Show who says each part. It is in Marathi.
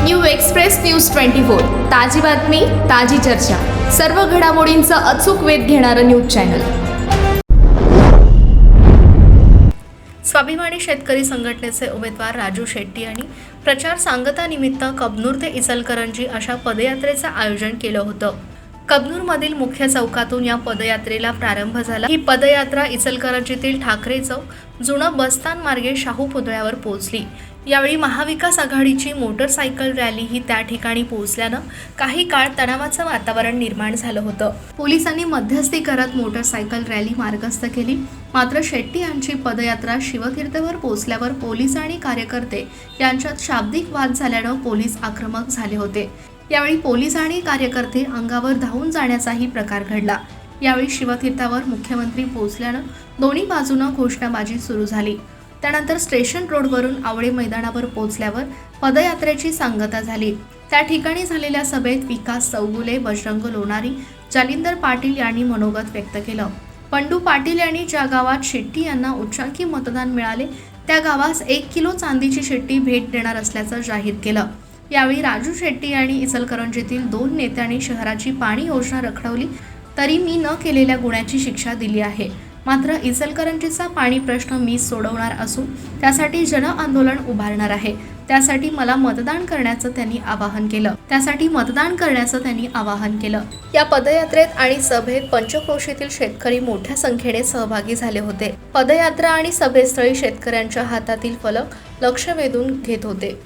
Speaker 1: न्यू एक्सप्रेस न्यूज 24 ताजी बातमी ताजी चर्चा सर्व घडामोडींचा अचूक वेध घेणारं न्यूज चॅनल।
Speaker 2: स्वाभिमानी शेतकरी संघटनेचे उमेदवार राजू शेट्टी यांनी प्रचार सांगतानिमित्त कबनूर ते इचलकरंजी अशा पदयात्रेचं आयोजन केलं होतं। कबनूरमधील मुख्य चौकातून या पदयात्रेला प्रारंभ झाला। ही पदयात्रा इचलकरंजीतील ठाकरे चौक जुनं बसस्थान मार्गे शाहू पुतळ्यावर पोहोचली। यावेळी महाविकास आघाडीची मोटरसायकल रॅली ही त्या ठिकाणी पोहोचल्यानं काही काळ तणावाचं वातावरण निर्माण झालं होतं। पोलिसांनी मध्यस्थी करत मोटरसायकल रॅली मार्गस्थ केली। मात्र शेट्टी यांची पदयात्रा शिवतीर्थवर पोहोचल्यावर पोलीस आणि कार्यकर्ते यांच्यात शाब्दिक वाद झाल्यानं पोलीस आक्रमक झाले होते। यावेळी पोलीस आणि कार्यकर्ते अंगावर धावून जाण्याचाही प्रकार घडला। यावेळी शिवतीर्थावर मुख्यमंत्री पोहोचल्यानं दोन्ही बाजूनं घोषणाबाजी सुरू झाली। त्यानंतर स्टेशन रोडवरून आवळे मैदानावर पोहोचल्यावर पदयात्रेची सांगता झाली। त्या ठिकाणी झालेल्या सभेत विकास चौगुले, बजरंग लोणारी, जालिंदर पाटील यांनी मनोगत व्यक्त केलं। पंडू पाटील यांनी ज्या गावात शेट्टी यांना उच्चांकी मतदान मिळाले त्या गावास 1 किलो चांदीची शिट्टी भेट देणार असल्याचं जाहीर केलं। यावेळी राजू शेट्टी आणि इचलकरंजीतील 2 नेत्यांनी शहराची पाणी योजना रखडवली तरी मी न केलेल्या गुन्ह्याची शिक्षा दिली आहे। मात्र इचलकरंजीचा पाणी प्रश्न मी सोडवणार असून त्यासाठी जन आंदोलन उभारणार आहे। त्यासाठी मला मतदान करण्याचं त्यांनी आवाहन केलं। या पदयात्रेत आणि सभेत पंचक्रोशीतील शेतकरी मोठ्या संख्येने सहभागी झाले होते। पदयात्रा आणि सभेस्थळी शेतकऱ्यांच्या हातातील फलक लक्ष वेधून घेत होते।